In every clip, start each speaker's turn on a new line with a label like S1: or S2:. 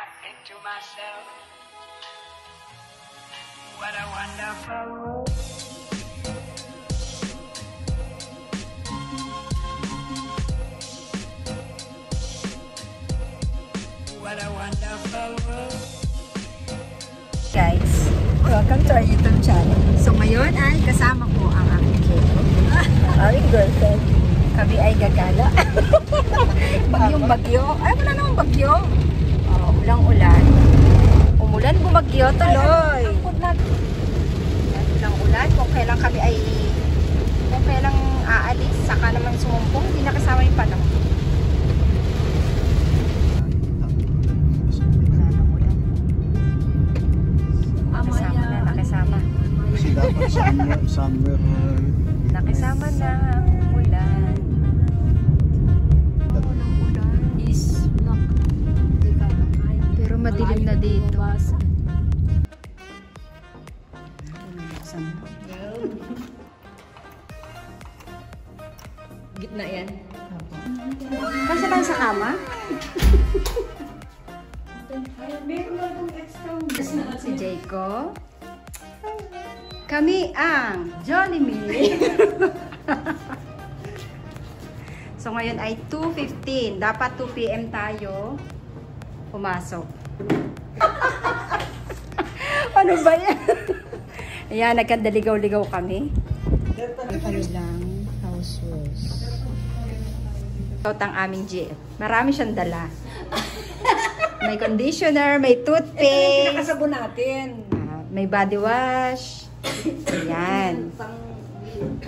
S1: into myself. What a wonderful world. What a wonderful world.
S2: Guys, welcome to our YouTube channel. So ngayon ay kasama ko ang aking aming girlfriend. Kami ay gagala. Bagyong-bagyo. Ay, wala namang bagyo. Oh, ulang-ulan. Umulan, bumagyo tuloy. Ulang-ulan. Kung kailang aalis, saka naman sumumpong, hindi nakasama yung panahon. Nakasama.
S3: Kasi dapat somewhere
S2: Nakisama na ang ulan. Is lock. Pero madilim na dito. Gitna yan. Kasi lang sa kama? Si Jayco. Kami ang Jollibee. So ngayon ay 2:15. Dapat 2 PM tayo pumasok. Ano ba yan? Ayan, nagkandaligaw-ligaw kami. Kami lang house rules. Ito ang aming GF. Marami siyang dala. May conditioner, may toothpaste.
S4: Ito nakasabon natin.
S2: May body wash. Ayan.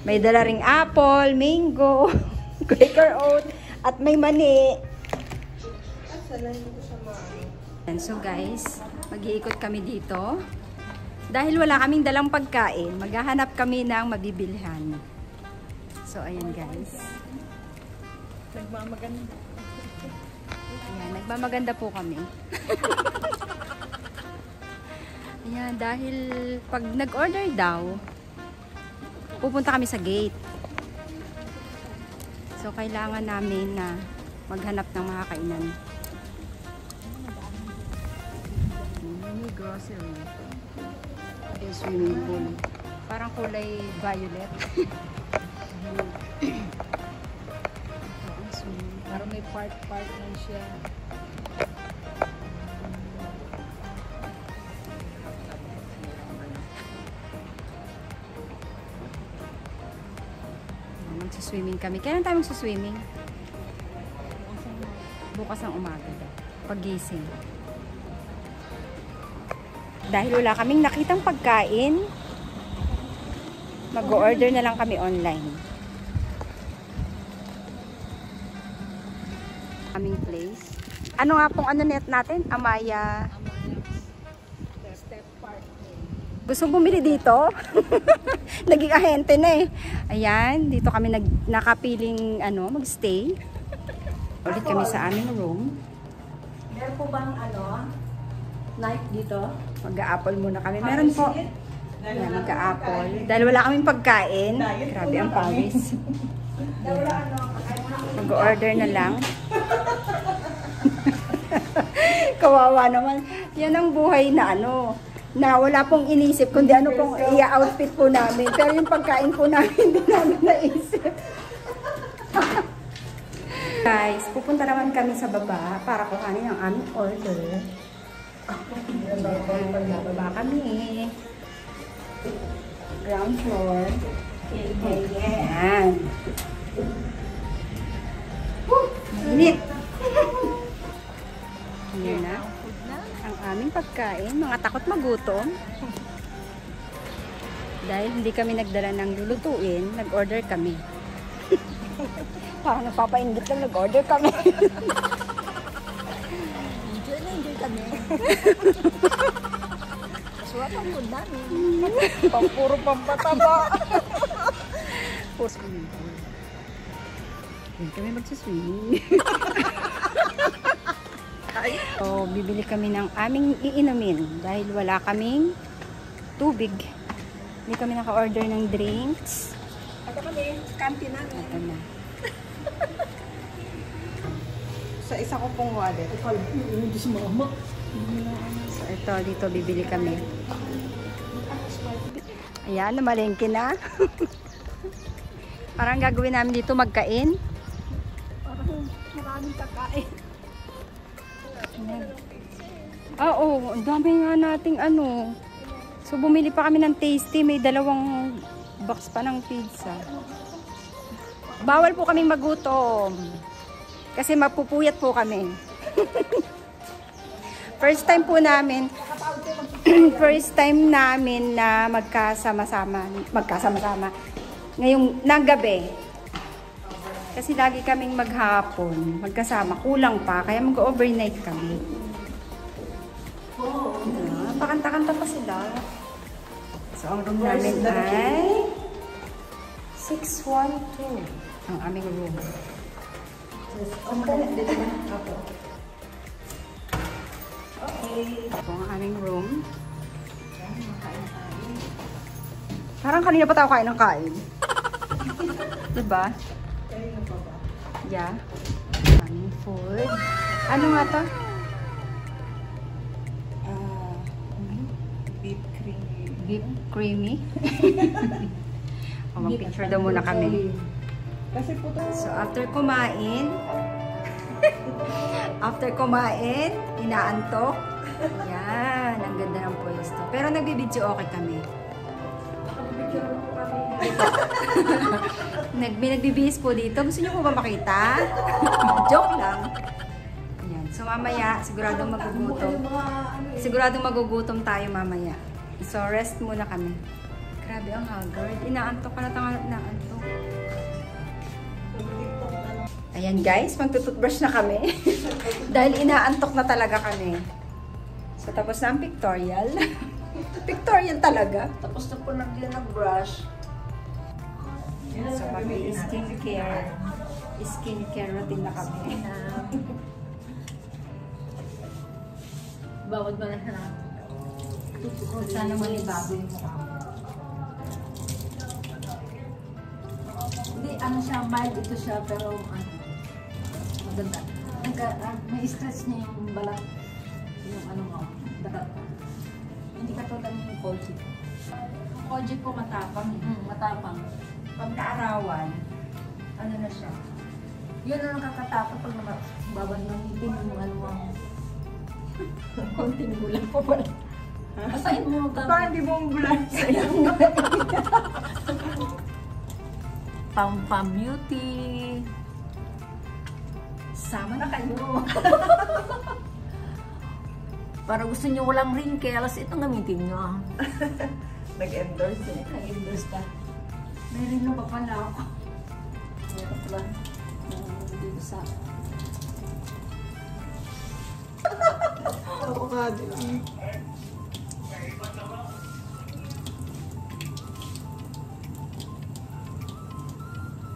S2: May dala ring apple, mango, Quaker oat, at may mani. So guys, mag-iikot kami dito. Dahil wala kaming dalang pagkain, maghahanap kami ng mabibilhan. So ayan guys.
S4: Nagmamaganda.
S2: Ayan, nagmamaganda po kami. Ayan, dahil pag nag-order daw, pupunta kami sa gate. So, kailangan namin na maghanap ng mga kainan. Mini grocery. Yung swimming pool. Parang kulay violet.
S4: Parang may part lang siya.
S2: Magsuswimming kami. Kailan tayo magsuswimming? Bukas ng umaga. Paggising. Dahil wala kaming nakitang pagkain, mag-order na lang kami online. Aming place. Ano nga pong net natin? Amaya.
S4: Step part.
S2: Gusto bumili dito? Naging ahente na eh. Ayan, dito kami nakapiling magstay. Ulit kami sa aming room.
S4: Meron po bang knife dito?
S2: Mag-a-apple muna kami. Meron po. Ayan, mag-a-apple. Dahil wala kaming pagkain. Grabe ang pawis. Mag-order na lang. Kawawa naman. Yan ang buhay na na wala pong inisip kundi pong i-outfit po namin. Pero yung pagkain po namin hindi namin naisip. Guys, pupunta naman kami sa baba para kuhanin ang aming order. Baba kami. Ground floor. Ayan. Init. Ayan na. Ang aming pagkain. Mga takot magutom. Dahil hindi kami nagdala ng lulutuin, nag-order kami. Parang napapainggit lang nag-order kami.
S4: Enjoy kami. Maswap ang food namin. Puro pampataba.
S2: Puro swimming pool. Yan kami magsiswimming. So, bibili kami ng aming iinumin dahil wala kaming tubig. Hindi kami naka-order ng drinks.
S4: Ito kami, canteen namin.
S2: Ito na.
S4: Sa isa ko pong wallet. Hindi si mama.
S2: So, ito, dito bibili kami. Ayan, namalengke na. Parang gagawin namin dito magkain.
S4: Parang maraming kakain.
S2: Oo, ang dami nga nating ano. So, bumili pa kami ng tasty. May 2 box pa ng pizza. Bawal po kaming magutom. Kasi mapupuyat po kami. First time po namin, first time namin na magkasama-sama. Ngayong nagabi. Kasi lagi kaming maghapon, magkasama. Kulang pa, kaya mag-overnight kami. Pakanta-kanta pa sila. So, ang room namin ay 612. Ang aming room. Okay. Ito ang aming room. Parang kanina pa tayo kain ng kain. Diba? Yeah. Aming food. Ano nga to? Beef creamy. O, mag-picture daw muna kami. So, after kumain, inaantok. Yan, ang ganda ng pwesto. Pero nagbibidyo okay kami. Nagbibihis po dito. Gusto niyo po ba makita? Joke lang. Yan. So, mamaya, siguradong magugutom tayo mamaya. So, rest muna kami. Grabe ang haggard. Inaantok ka na naantok. Ayan guys, magtututbrush na kami. Dahil inaantok na talaga kami. So, tapos na ang pictorial. Pictorial talaga.
S4: Tapos na po nag-brush.
S2: So, mag-skincare. Skincare routine na kami.
S4: Bawad ba na siya?
S2: Sana malibago yung mukha mo.
S4: Hindi, ano siya, mild ito siya, pero maganda. May stress niya yung balat. Yung ano mo, dagat. Hindi ka tulad yung Koji.
S2: Koji po matapang.
S4: Matapang.
S2: Pagkaarawan, ano na siya?
S4: Yun ang nakakatakot pag babad ng itim yung ano mo.
S2: Konting gulang po pala.
S4: Asahin mo ka.
S2: Parang di mo bulan sa'yo.
S4: Pam beauty.
S2: Sama na kayo.
S4: Para gusto niyo walang wrinkles, ito gamitin niyo.
S2: Nag-endorse eh.
S4: Nag-endorse ka.
S2: May rino pa pala ako.
S4: Meron ba? Dito sa...
S3: Oo nga din.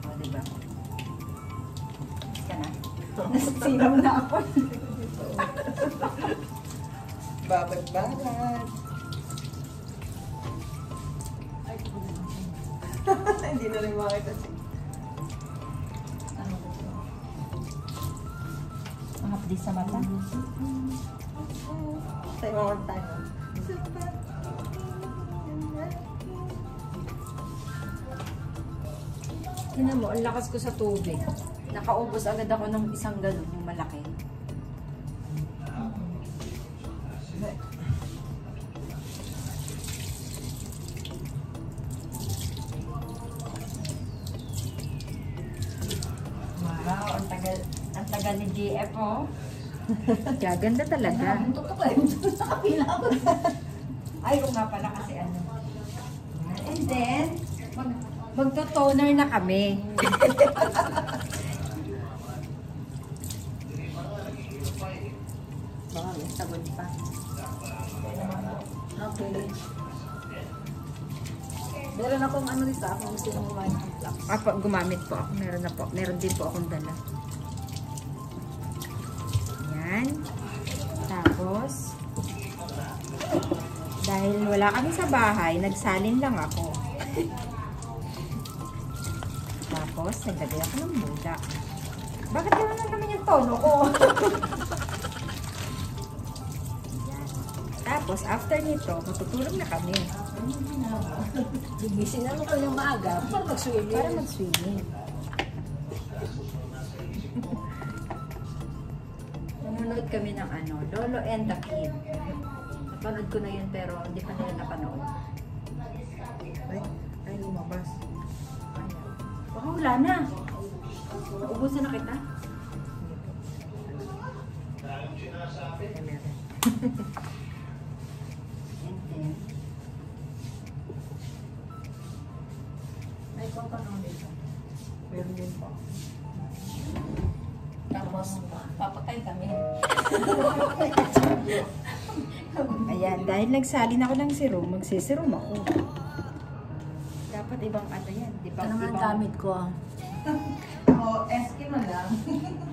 S2: O, diba? Ka na. Nasilaw na ako.
S3: Babad-babad. Hindi na rin makita siya.
S4: Ano ba ito?
S2: Mahapdi sa mata.
S3: Say more time.
S2: Tingnan mo, ang lakas ko sa tubig. Nakaubos agad ako ng isang galon, yung malaki. Wow, ang tagal ni GF, oh. Gaganda talaga.
S4: Totoo kayo. Nakapila ako.
S2: Ay, oo nga pala kasi ano. And then, magto-toner na kami. Baka may sabon pa.
S4: Okay. Meron akong ano dito. Ako gusto nang kumain ng flux.
S2: Gumamit po ako. Meron na po. Meron din po akong dala. Yan. Tapos, dahil wala kami sa bahay, nagsalin lang ako. Tapos, naglagay ako ng muda. Bakit gano'n lang naman yung tono ko? Tapos, after nito, matutulog na kami.
S4: Gigising naman ko ng maaga para mag-swimming.
S2: Para mag-swimming. Nanonood kami ng Lolo and the Kid. Napanood ko na yun pero hindi pa nila napanood.
S3: Ay, lumabas.
S2: Baka wala na. Naubusan na kita.
S4: Ay, kung ano dito.
S3: Meron din pa.
S4: Tapos, papatay kami.
S2: Ayan, dahil nagsalin ako ng serum, magsisirum ako. Dapat ibang yan. Di ba?
S4: Ano nga
S2: Ibang-
S4: gamit ko?
S3: Oo, Eskimo lang.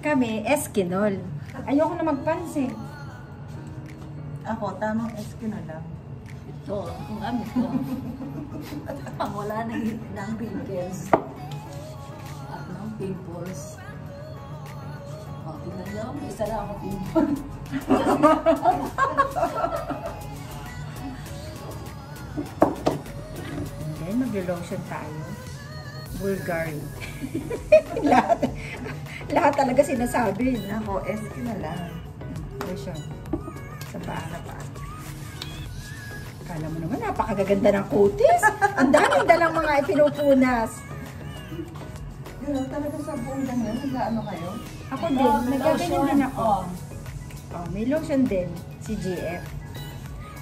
S2: Kami, Eskinol. Ayoko na magpansin.
S3: Ako, tamang Eskimo lang.
S4: Ito, ang gamit ko. Pang wala ng pimples. At ng pimples. O, tingnan nyo, may isa lang ako pimple.
S2: Then, maglo-lotion tayo. Bulgari. lahat talaga sinasabi.
S3: Ako, Eskimo lang.
S2: Lotion. Sa paa na paa. Kala mo naman, napakagaganda ng kutis. Ang daming dalang mga ipinupunas.
S3: Yun, talaga sa buong ganyan. Nag-ano kayo?
S2: Ako din, nagkaganyan din ako. Oh, may lotion din, si GF.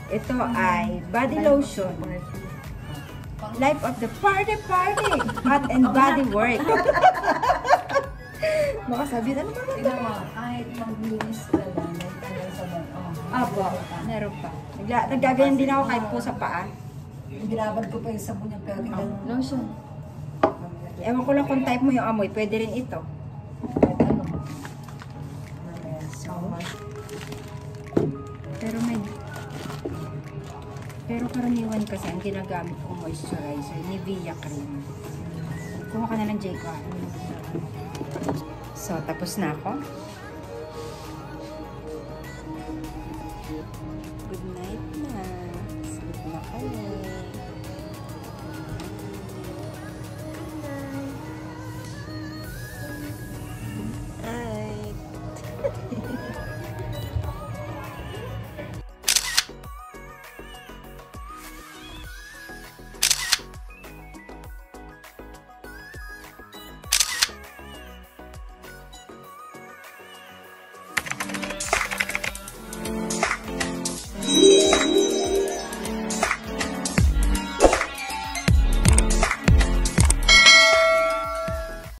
S2: Ito ay body lotion. Life of the party party. Hot and body work. Baka sabihin, ano ba naman?
S4: Tingnan mo, kahit maglinis ka lang, nagtagal sa ban.
S2: Apo, meron pa. Nagkaganyan din ako kahit po sa paa.
S4: Ginabad ko pa yung sabon niya, pero tingnan mo.
S2: Lotion. Ewan ko lang kung type mo yung amoy. Pwede rin ito.
S4: Kahit ano.
S2: So, pero karaniwan kasi ang ginagamit kong moisturizer, Nivea cream. Kuha ka na ng J-Car. So, tapos na ako. Good night na. Sleep na kami. Good night.